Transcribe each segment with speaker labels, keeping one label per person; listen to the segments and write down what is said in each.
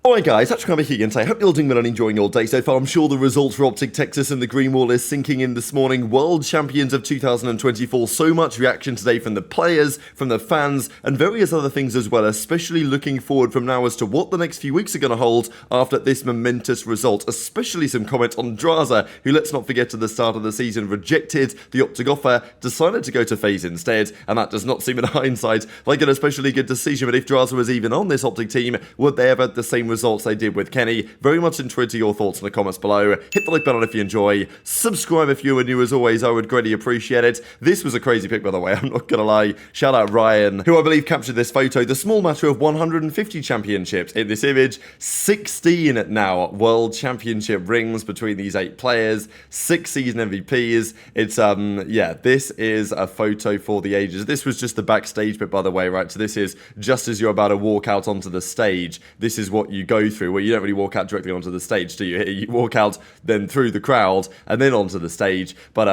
Speaker 1: Alright guys, HyDra here and I hope you're all doing well and enjoying your day so far. I'm sure the results for OpTic Texas and the Green Wall is sinking in this morning. World Champions of 2024, so much reaction today from the players, from the fans, and various other things as well, especially looking forward from now as to what the next few weeks are going to hold after this momentous result, especially some comments on Drazah, who, let's not forget, at the start of the season rejected the OpTic offer, decided to go to FaZe instead, and that does not seem in hindsight like an especially good decision. But if Drazah was even on this OpTic team, would they have had the same results they did with Kenny? Very much interested in your thoughts in the comments below. Hit the like button if you enjoy. Subscribe if you are new as always. I would greatly appreciate it. This was a crazy pick, by the way. I'm not gonna lie. Shout out Ryan, who I believe captured this photo. The small matter of 150 championships in this image. 16 now world championship rings between these 8 players. 6 season MVPs. It's yeah, this is a photo for the ages. This was just the backstage bit, by the way, right? So this is just as you're about to walk out onto the stage. This is what you go through, where you don't really walk out directly onto the stage, do you? You walk out then through the crowd and then onto the stage. But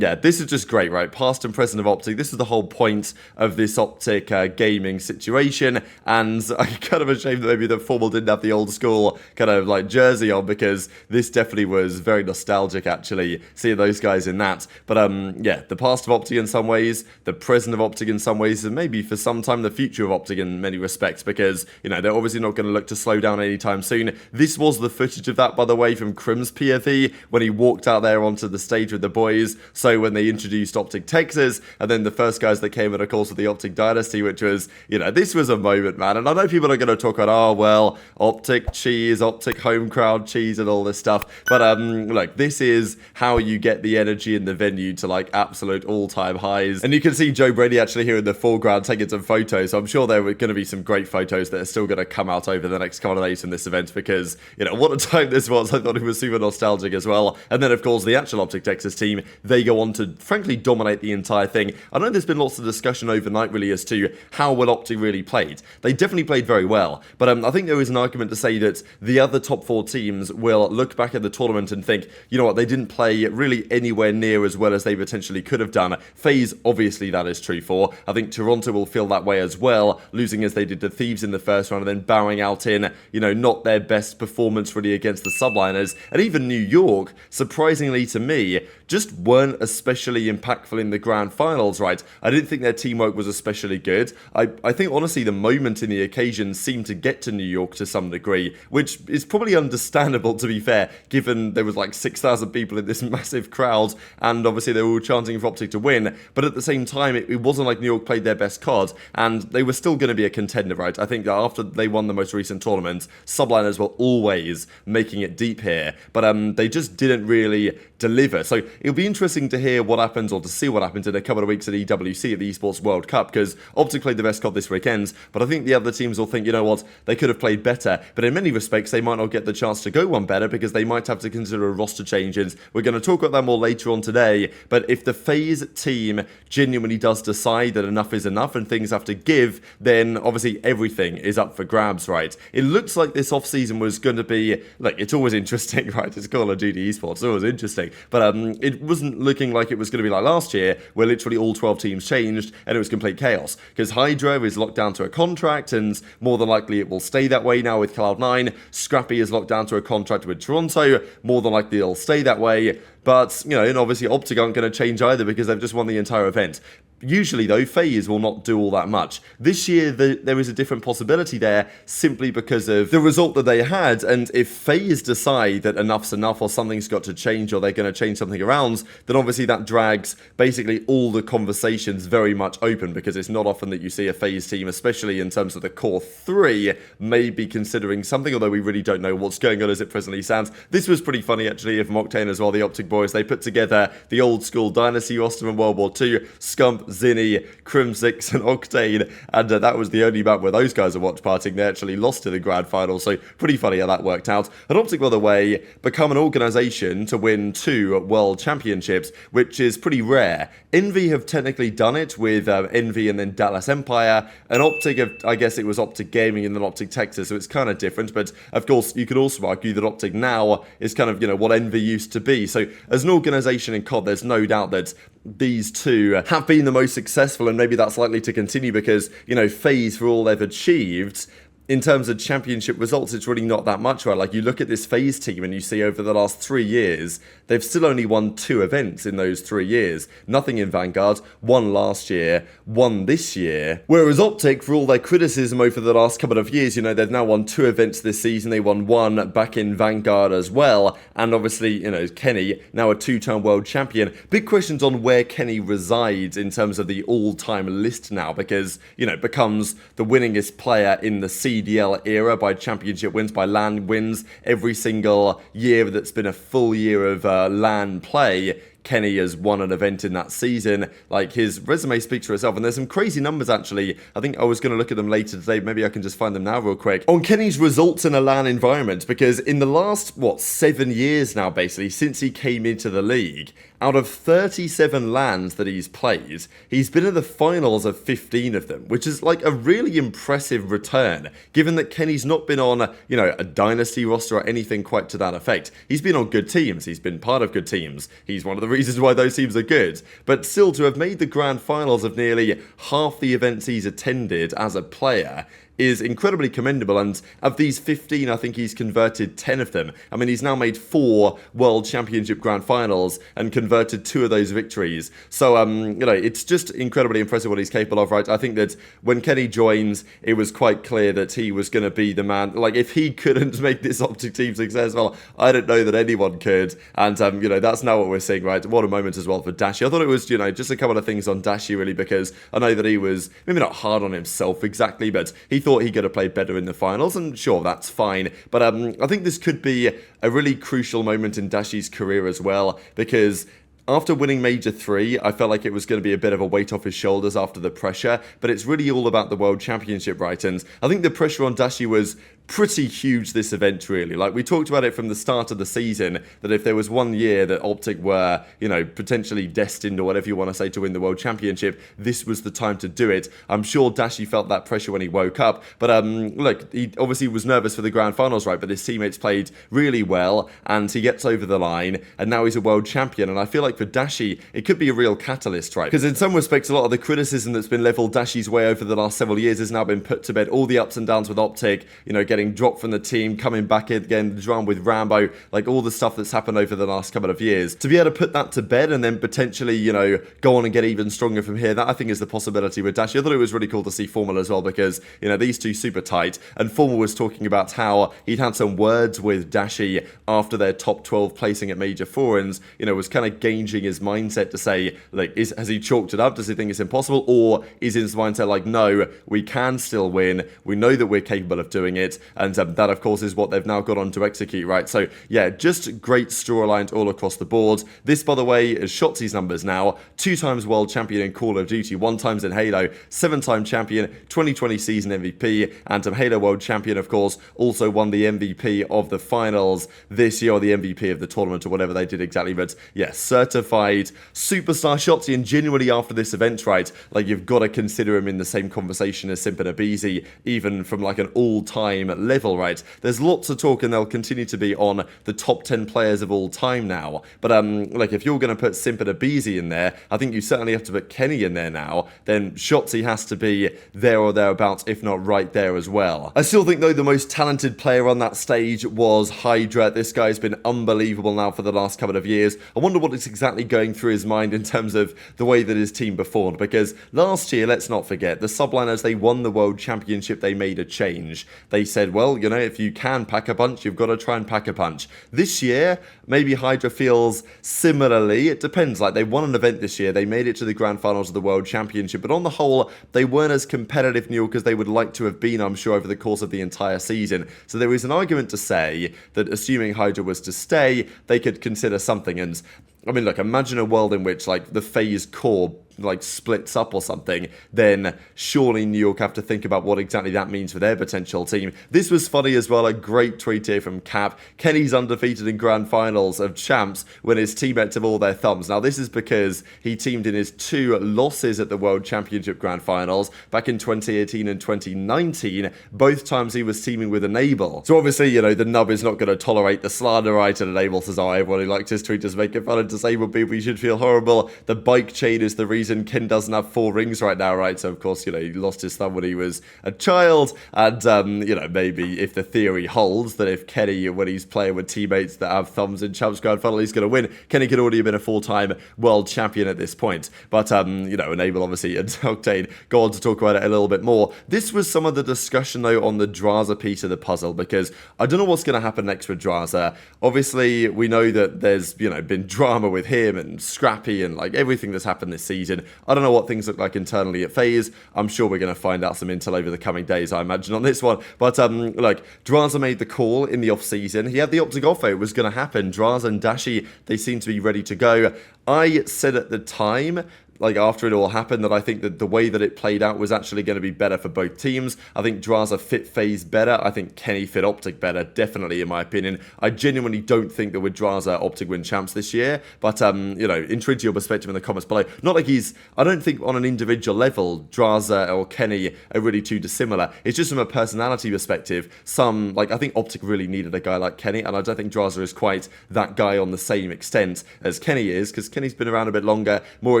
Speaker 1: yeah, this is just great, right? Past and present of OpTic. This is the whole point of this OpTic gaming situation, and I'm kind of ashamed that maybe the formal didn't have the old school kind of like jersey on, because this definitely was very nostalgic actually, seeing those guys in that. But yeah, the past of OpTic in some ways, the present of OpTic in some ways, and maybe for some time the future of OpTic in many respects, because, you know, they're obviously not going to look to slow down anytime soon. This was the footage of that, by the way, from Kremp's PFE when he walked out there onto the stage with the boys. So when they introduced OpTic Texas, and then the first guys that came in, of course, with the OpTic Dynasty, which was, you know, this was a moment, man. And I know people are going to talk about, oh, well, OpTic cheese, OpTic home crowd cheese, and all this stuff. But look, this is how you get the energy in the venue to like absolute all-time highs. And you can see Joe Brady actually here in the foreground taking some photos. So I'm sure there were going to be some great photos that are still going to come out over the next couple of days in this event, because, you know, what a time this was. I thought it was super nostalgic as well. And then, of course, the actual OpTic Texas team, they go on to, frankly, dominate the entire thing. I know there's been lots of discussion overnight, really, as to how well OpTic really played. They definitely played very well. But I think there is an argument to say that the other top 4 teams will look back at the tournament and think, you know what, they didn't play really anywhere near as well as they potentially could have done. FaZe, obviously, that is true for. I think Toronto will feel that way as well, losing as they did to Thieves in the first round and then bowing out in, you know, not their best performance really against the Subliners. And even New York, surprisingly to me, just weren't especially impactful in the grand finals, right? I didn't think their teamwork was especially good. I think, honestly, the moment in the occasion seemed to get to New York to some degree, which is probably understandable, to be fair, given there was like 6,000 people in this massive crowd, and obviously they were all chanting for OpTic to win. But at the same time, it wasn't like New York played their best card, and they were still going to be a contender, right? I think that after they won the most recent tournament, Subliners were always making it deep here, but they just didn't really deliver. So it'll be interesting to hear what happens, or to see what happens in a couple of weeks at EWC, at the Esports World Cup, because OpTic played the best card this weekend, but I think the other teams will think, you know what, they could have played better, but in many respects they might not get the chance to go one better, because they might have to consider roster changes. We're going to talk about that more later on today, but if the FaZe team genuinely does decide that enough is enough and things have to give, then obviously everything is up for grabs, right? It looks like this offseason was going to be, like, it's always interesting, right? It's Call of Duty Esports, it's always interesting, but it wasn't looking like it was going to be like last year, where literally all 12 teams changed and it was complete chaos, because HyDra is locked down to a contract, and more than likely it will stay that way now with Cloud9. Scrappy is locked down to a contract with Toronto, more than likely it'll stay that way. But, you know, and obviously OpTic aren't going to change either, because they've just won the entire event. Usually, though, FaZe will not do all that much. This year, there is a different possibility there, simply because of the result that they had. And if FaZe decide that enough's enough, or something's got to change, or they're going to change something around, then obviously that drags basically all the conversations very much open, because it's not often that you see a FaZe team, especially in terms of the core 3, maybe considering something, although we really don't know what's going on as it presently stands. This was pretty funny, actually, from Octane as well, the OpTic boys. They put together the old school Dynasty roster from World War II, Scump, Zinni, Crim6, and Octane, and that was the only map where those guys are watch partying. They actually lost to the grand final, so pretty funny how that worked out. And OpTic, by the way, become an organisation to win 2 world championships, which is pretty rare. Envy have technically done it with Envy and then Dallas Empire, and OpTic, I guess it was OpTic Gaming and then OpTic Texas, so it's kind of different. But of course, you could also argue that OpTic now is kind of, you know, what Envy used to be. So as an organisation in COD, there's no doubt that these two have been the most successful, and maybe that's likely to continue, because, you know, FaZe, for all they've achieved, in terms of championship results, it's really not that much, right? Like, you look at this FaZe team and you see over the last 3 years, they've still only won 2 events in those 3 years. Nothing in Vanguard, 1 last year, 1 this year. Whereas OpTic, for all their criticism over the last couple of years, you know, they've now won 2 events this season. They won 1 back in Vanguard as well. And obviously, you know, Kenny, now a 2-time world champion. Big questions on where Kenny resides in terms of the all-time list now, because, you know, it becomes the winningest player in the CDL era by championship wins, by LAN wins. Every single year that's been a full year of LAN play, Kenny has won an event in that season. Like, his resume speaks for itself, and there's some crazy numbers, actually. I think I was going to look at them later today. Maybe I can just find them now real quick. On Kenny's results in a LAN environment, because in the last, 7 years now, basically, since he came into the league, out of 37 LANs that he's played, he's been in the finals of 15 of them, which is like a really impressive return, given that Kenny's not been on, you know, a dynasty roster or anything quite to that effect. He's been on good teams. He's been part of good teams. He's one of the reasons why those teams are good. But still, to have made the grand finals of nearly half the events he's attended as a player is incredibly commendable, and of these 15, I think he's converted 10 of them. I mean, he's now made 4 World Championship Grand Finals and converted 2 of those victories. So, you know, it's just incredibly impressive what he's capable of, right? I think that when Kenny joins, it was quite clear that he was going to be the man. Like, if he couldn't make this OpTic team successful, I don't know that anyone could. And, you know, that's now what we're seeing, right? What a moment as well for Dashy. I thought it was, you know, just a couple of things on Dashy, really, because I know that he was maybe not hard on himself exactly, but he thought he could have played better in the finals, and sure, that's fine. But I think this could be a really crucial moment in Dashy's career as well, because after winning Major 3, I felt like it was going to be a bit of a weight off his shoulders after the pressure, but it's really all about the World Championship, right? And I think the pressure on Dashy was pretty huge this event, really. Like, we talked about it from the start of the season, that if there was one year that OpTic were, you know, potentially destined, or whatever you want to say, to win the World Championship, this was the time to do it. I'm sure Dashy felt that pressure when he woke up, but look, he obviously was nervous for the Grand Finals, right, but his teammates played really well, and he gets over the line, and now he's a world champion, and I feel like for Dashy, it could be a real catalyst, right? Because in some respects, a lot of the criticism that's been leveled Dashy's way over the last several years has now been put to bed. All the ups and downs with OpTic, you know, getting dropped from the team, coming back in again, the drama with Rambo, like all the stuff that's happened over the last couple of years. To be able to put that to bed and then potentially, you know, go on and get even stronger from here, that I think is the possibility with Dashy. I thought it was really cool to see Formal as well, because, you know, these two super tight, and Formal was talking about how he'd had some words with Dashy after their top 12 placing at Major 4, and, you know, was kind of gauging his mindset to say, like, has he chalked it up? Does he think it's impossible? Or is his mindset like, no, we can still win. We know that we're capable of doing it. And that, of course, is what they've now got on to execute, right? So, yeah, just great storylines all across the board. This, by the way, is Shotzzy's numbers now. 2 times world champion in Call of Duty, 1 times in Halo, 7-time champion, 2020 season MVP, and Halo world champion, of course, also won the MVP of the finals this year, or the MVP of the tournament, or whatever they did exactly. But, yeah, certified superstar Shotzzy, and genuinely after this event, right, like, you've got to consider him in the same conversation as Simp and aBeZy, even from like an all-time level, right? There's lots of talk, and they'll continue to be on the top 10 players of all time now. But like, if you're going to put Simp and aBeZy in there, I think you certainly have to put Kenny in there now. Then Shotzzy has to be there or thereabouts, if not right there as well. I still think, though, the most talented player on that stage was HyDra. This guy's been unbelievable now for the last couple of years. I wonder what is exactly going through his mind in terms of the way that his team performed, because last year, let's not forget, the Subliners, they won the World Championship. They made a change. They said, well, you know, if you can pack a punch, you've got to try and pack a punch. This year, maybe HyDra feels similarly. It depends. Like, they won an event this year. They made it to the Grand Finals of the World Championship, but on the whole, they weren't as competitive, Neil, because they would like to have been, I'm sure, over the course of the entire season. So there is an argument to say that assuming HyDra was to stay, they could consider something. And I mean, look, imagine a world in which, like, the FaZe core, like, splits up or something, then surely New York have to think about what exactly that means for their potential team. This was funny as well, a great tweet here from Cap. Kenny's undefeated in Grand Finals of Champs when his teammates have all their thumbs. Now, this is because he teamed in his 2 losses at the World Championship Grand Finals back in 2018 and 2019. Both times he was teaming with Enable. So obviously, you know, the nub is not going to tolerate the slander, right? And Enable says, oh, everyone who likes his tweet is making fun of disabled people, you should feel horrible. The bike chain is the reason reason, Ken doesn't have 4 rings right now, right? So, of course, you know, he lost his thumb when he was a child. And, you know, maybe if the theory holds that if Kenny, when he's playing with teammates that have thumbs in Champs Grand Final, he's going to win, Kenny could already have been a 4-time world champion at this point. But, you know, Enable, obviously, and Octane go on to talk about it a little bit more. This was some of the discussion, though, on the Drazah piece of the puzzle, because I don't know what's going to happen next with Drazah. Obviously, we know that there's, you know, been drama with him and Scrappy and, like, everything that's happened this season. I don't know what things look like internally at FaZe. I'm sure we're going to find out some intel over the coming days, I imagine, on this one. But, like, Drazah made the call in the off-season. He had the OpTic offer. It was going to happen. Drazah and Dashy, they seem to be ready to go. I said at the time, like after it all happened, that I think that the way that it played out was actually going to be better for both teams. I think Drazah fit FaZe better. I think Kenny fit OpTic better, definitely, in my opinion. I genuinely don't think that with Drazah, OpTic win champs this year. But, you know, intrigue your perspective in the comments below. Not like I don't think on an individual level, Drazah or Kenny are really too dissimilar. It's just from a personality perspective. I think OpTic really needed a guy like Kenny, and I don't think Drazah is quite that guy on the same extent as Kenny is, because Kenny's been around a bit longer, more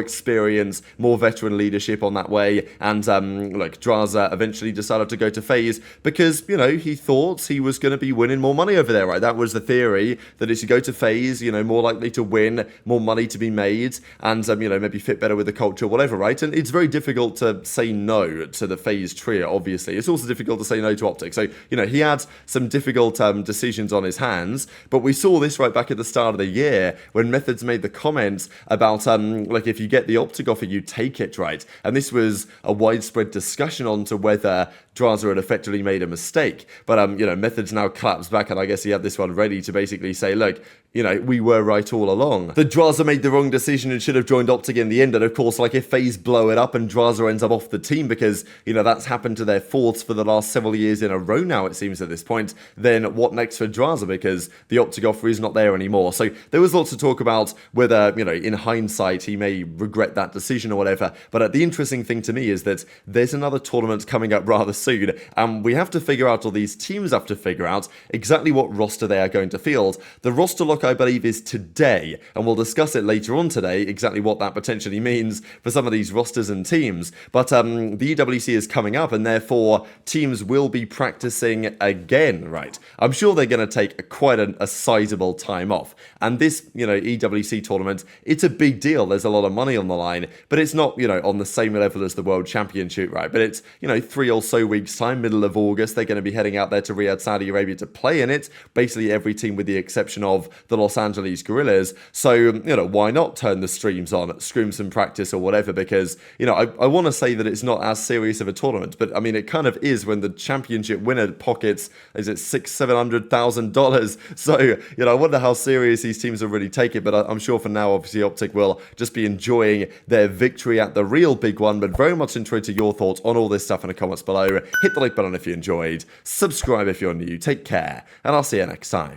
Speaker 1: experienced, more veteran leadership on that way, and like Drazah eventually decided to go to FaZe because, you know, he thought he was going to be winning more money over there, right? That was the theory, that as you go to FaZe, you know, more likely to win, more money to be made, and, you know, maybe fit better with the culture, whatever, right? And it's very difficult to say no to the FaZe trio, obviously. It's also difficult to say no to OpTic. So, you know, he had some difficult decisions on his hands, but we saw this right back at the start of the year when MettalZ made the comments about, like, if you get the OpTic offer, you take it, right? And this was a widespread discussion on to whether Drazah had effectively made a mistake. But, you know, MettalZ now claps back, and I guess he had this one ready to basically say, look, you know, we were right all along. The Drazah made the wrong decision and should have joined OpTic in the end. And of course, like, if FaZe blow it up and Drazah ends up off the team because, you know, that's happened to their fourths for the last several years in a row now, it seems at this point, then what next for Drazah? Because the OpTic offer is not there anymore. So there was lots to talk about whether, you know, in hindsight, he may regret that decision or whatever. But the interesting thing to me is that there's another tournament coming up rather soon, and we have to figure out, or these teams have to figure out, exactly what roster they are going to field. The roster lock, I believe, is today, and we'll discuss it later on today, exactly what that potentially means for some of these rosters and teams. But the EWC is coming up, and therefore teams will be practicing again, right? I'm sure they're going to take quite a sizable time off, and this, you know, EWC tournament, it's a big deal. There's a lot of money on the line, but it's not, you know, on the same level as the World Championship, right? But it's, you know, 3 or so weeks time, middle of August, they're going to be heading out there to Riyadh, Saudi Arabia to play in it. Basically every team with the exception of the Los Angeles Gorillas. So, you know, why not turn the streams on, scream some practice or whatever? Because, you know, I want to say that it's not as serious of a tournament, but I mean, it kind of is when the championship winner pockets, is it $600,000-$700,000? So, you know, I wonder how serious these teams will really take it, but I'm sure for now, obviously, OpTic will just be enjoying their victory at the real big one, but very much interested to your thoughts on all this stuff in the comments below. Hit the like button if you enjoyed, subscribe if you're new, take care, and I'll see you next time.